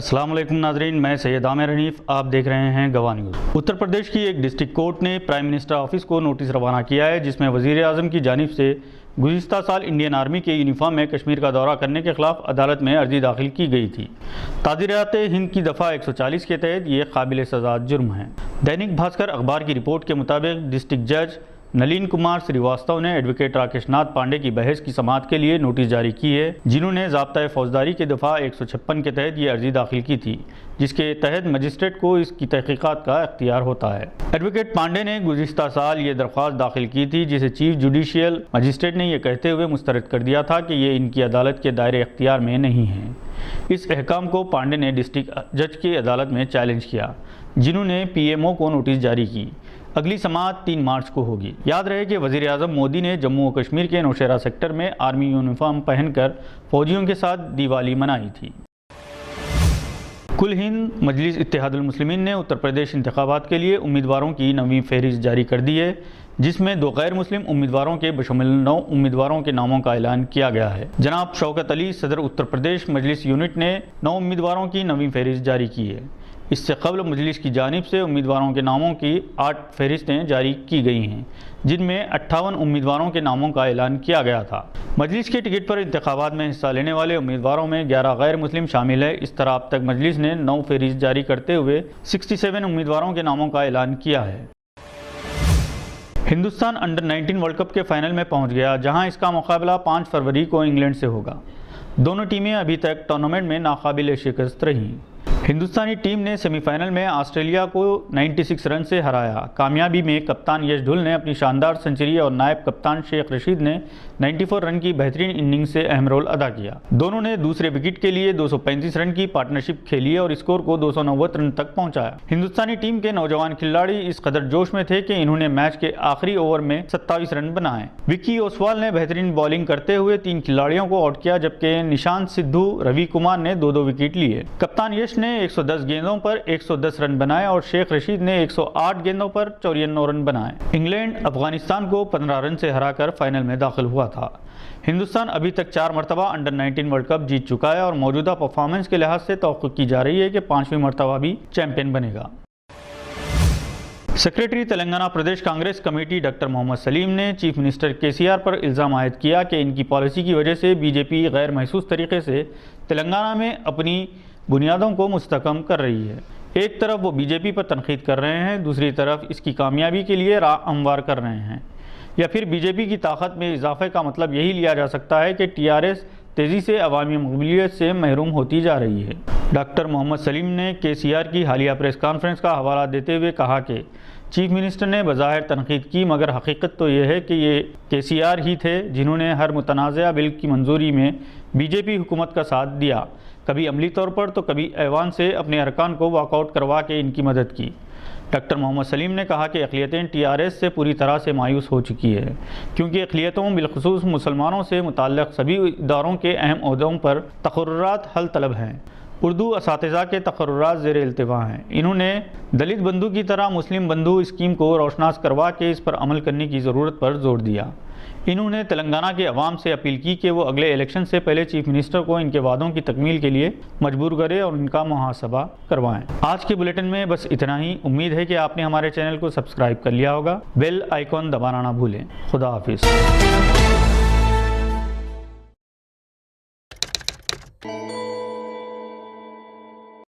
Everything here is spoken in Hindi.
अस्सलाम वालेकुम नाजरीन, मैं सैयद आमिर हनीफ, आप देख रहे हैं गवाह न्यूज़। उत्तर प्रदेश की एक डिस्ट्रिक्ट कोर्ट ने प्राइम मिनिस्टर ऑफिस को नोटिस रवाना किया है, जिसमें वज़ीर आज़म की जानिब से गुज़िश्ता साल इंडियन आर्मी के यूनिफॉर्म में कश्मीर का दौरा करने के खिलाफ अदालत में अर्जी दाखिल की गई थी। ताज़ीरात हिंद की दफ़ा 140 के तहत ये काबिल सज़ा जुर्म है। दैनिक भास्कर अखबार की रिपोर्ट के मुताबिक डिस्ट्रिक्ट जज नलिन कुमार श्रीवास्तव ने एडवोकेट राकेश नाथ पांडे की बहस की समाअत के लिए नोटिस जारी की है, जिन्होंने ज़ाब्ता फौजदारी के दफ़ा 156 के तहत ये अर्जी दाखिल की थी, जिसके तहत मजिस्ट्रेट को इसकी तहकीकात का इख्तियार होता है। एडवोकेट पांडे ने गुज़िश्ता साल ये दरख्वास्त दाखिल की थी, जिसे चीफ जुडिशियल मजिस्ट्रेट ने यह कहते हुए मुस्तरद कर दिया था कि ये इनकी अदालत के दायरे इख्तियार में नहीं है। इस अहकाम को पांडे ने डिस्ट्रिक्ट जज की अदालत में चैलेंज किया, जिन्होंने PMO को नोटिस जारी की। अगली समाअत 3 मार्च को होगी। याद रहे कि वज़ीर आज़म मोदी ने जम्मू और कश्मीर के नौशेरा सेक्टर में आर्मी यूनिफॉर्म पहनकर फौजियों के साथ दिवाली मनाई थी। कुल हिंद मजलिस इत्तेहादुल मुस्लिमीन ने उत्तर प्रदेश इंतखाबात के लिए उम्मीदवारों की 9वीं फहरिस्त जारी कर दी है, जिसमें 2 गैर मुस्लिम उम्मीदवारों के बशुमाल 9 उम्मीदवारों के नामों का ऐलान किया गया है। जनाब शौकत अली सदर उत्तर प्रदेश मजलिस यूनिट ने 9 उम्मीदवारों की 9वीं फहरिस्त जारी की है। इससे कबल मजलिस की जानिब से उम्मीदवारों के नामों की 8 फहरिस्तें जारी की गई हैं, जिनमें 58 उम्मीदवारों के नामों का ऐलान किया गया था। मजलिस के टिकट पर इंतखाबात में हिस्सा लेने वाले उम्मीदवारों में 11 गैर मुस्लिम शामिल है। इस तरह अब तक मजलिस ने 9 फहरिस्त जारी करते हुए 67 उम्मीदवारों के नामों का ऐलान किया है। हिंदुस्तान अंडर 19 वर्ल्ड कप के फाइनल में पहुंच गया, जहां इसका मुकाबला 5 फरवरी को इंग्लैंड से होगा। दोनों टीमें अभी तक टूर्नामेंट में नाकाबिल शिकस्त रहीं। हिंदुस्तानी टीम ने सेमीफाइनल में ऑस्ट्रेलिया को 96 रन से हराया। कामयाबी में कप्तान यश ढुल ने अपनी शानदार सेंचुरी और नायब कप्तान शेख रशीद ने 94 रन की बेहतरीन इनिंग से अहम रोल अदा किया। दोनों ने दूसरे विकेट के लिए 235 रन की पार्टनरशिप खेली और स्कोर को 290 रन तक पहुंचाया। हिंदुस्तानी टीम के नौजवान खिलाड़ी इस कदर जोश में थे कि इन्होंने मैच के आखिरी ओवर में 27 रन बनाए। विक्की ओसवाल ने बेहतरीन बॉलिंग करते हुए 3 खिलाड़ियों को आउट किया, जबकि निशांत सिद्धू, रवि कुमार ने 2-2 विकेट लिए। कप्तान यश ने 110 गेंदों पर 110 रन बनाए और शेख रशीद ने 108 गेंदों पर 54 रन बनाए। इंग्लैंड अफगानिस्तान को 15 रन से हराकर फाइनल में दाखिल हुआ था। हिंदुस्तान अभी तक 4 मरतबा अंडर 19 वर्ल्ड कप जीत चुका है और मौजूदा परफॉर्मेंस के लिहाज से तवक्को की जा रही है कि 5वीं मरतबा भी चैंपियन बनेगा। सेक्रेटरी तेलंगाना प्रदेश कांग्रेस कमेटी डॉक्टर मोहम्मद सलीम ने चीफ मिनिस्टर KCR पर इल्ज़ाम आयद किया कि इनकी पॉलिसी की वजह से BJP गैर महसूस तरीके से तेलंगाना में अपनी बुनियादों को मुस्तहकम कर रही है। एक तरफ वो BJP पर तनकीद कर रहे हैं, दूसरी तरफ इसकी कामयाबी के लिए राह हमवार कर रहे हैं। या फिर BJP की ताकत में इजाफे का मतलब यही लिया जा सकता है कि TRS तेज़ी से अवामी मकबूलियत से महरूम होती जा रही है। डॉक्टर मोहम्मद सलीम ने KCR की हालिया प्रेस कॉन्फ्रेंस का हवाला देते हुए कहा कि चीफ मिनिस्टर ने बज़ाहिर तनकीद की, मगर हकीकत तो ये है कि ये KCR ही थे जिन्होंने हर मुतनाज़ा बिल की मंजूरी में BJP हुकूमत का साथ दिया, कभी अमली तौर पर तो कभी ऐवान से अपने अरकान को वॉकआउट करवा के इनकी मदद की। डॉक्टर मोहम्मद सलीम ने कहा कि अक़लियतें TRS से पूरी तरह से मायूस हो चुकी है, क्योंकि अक़लियतों बिलख़ुसूस मुसलमानों से मुताल्लिक़ सभी इदारों के अहम ओहदों पर तक़र्रुरात हल तलब हैं। उर्दू असातिज़ा के तक़र्रुरात ज़ेर इल्तिवा हैं। इन्होंने दलित बंधु की तरह मुस्लिम बंधु स्कीम को रोशनास करवा के इस पर अमल करने की ज़रूरत पर जोर दिया। इन्होंने तेलंगाना के अवाम से अपील की कि वो अगले इलेक्शन से पहले चीफ मिनिस्टर को इनके वादों की तकमील के लिए मजबूर करें और इनका मुहासबा करवाएं। आज के बुलेटिन में बस इतना ही। उम्मीद है कि आपने हमारे चैनल को सब्सक्राइब कर लिया होगा। बेल आइकॉन दबाना ना भूलें। खुदा हाफिज़।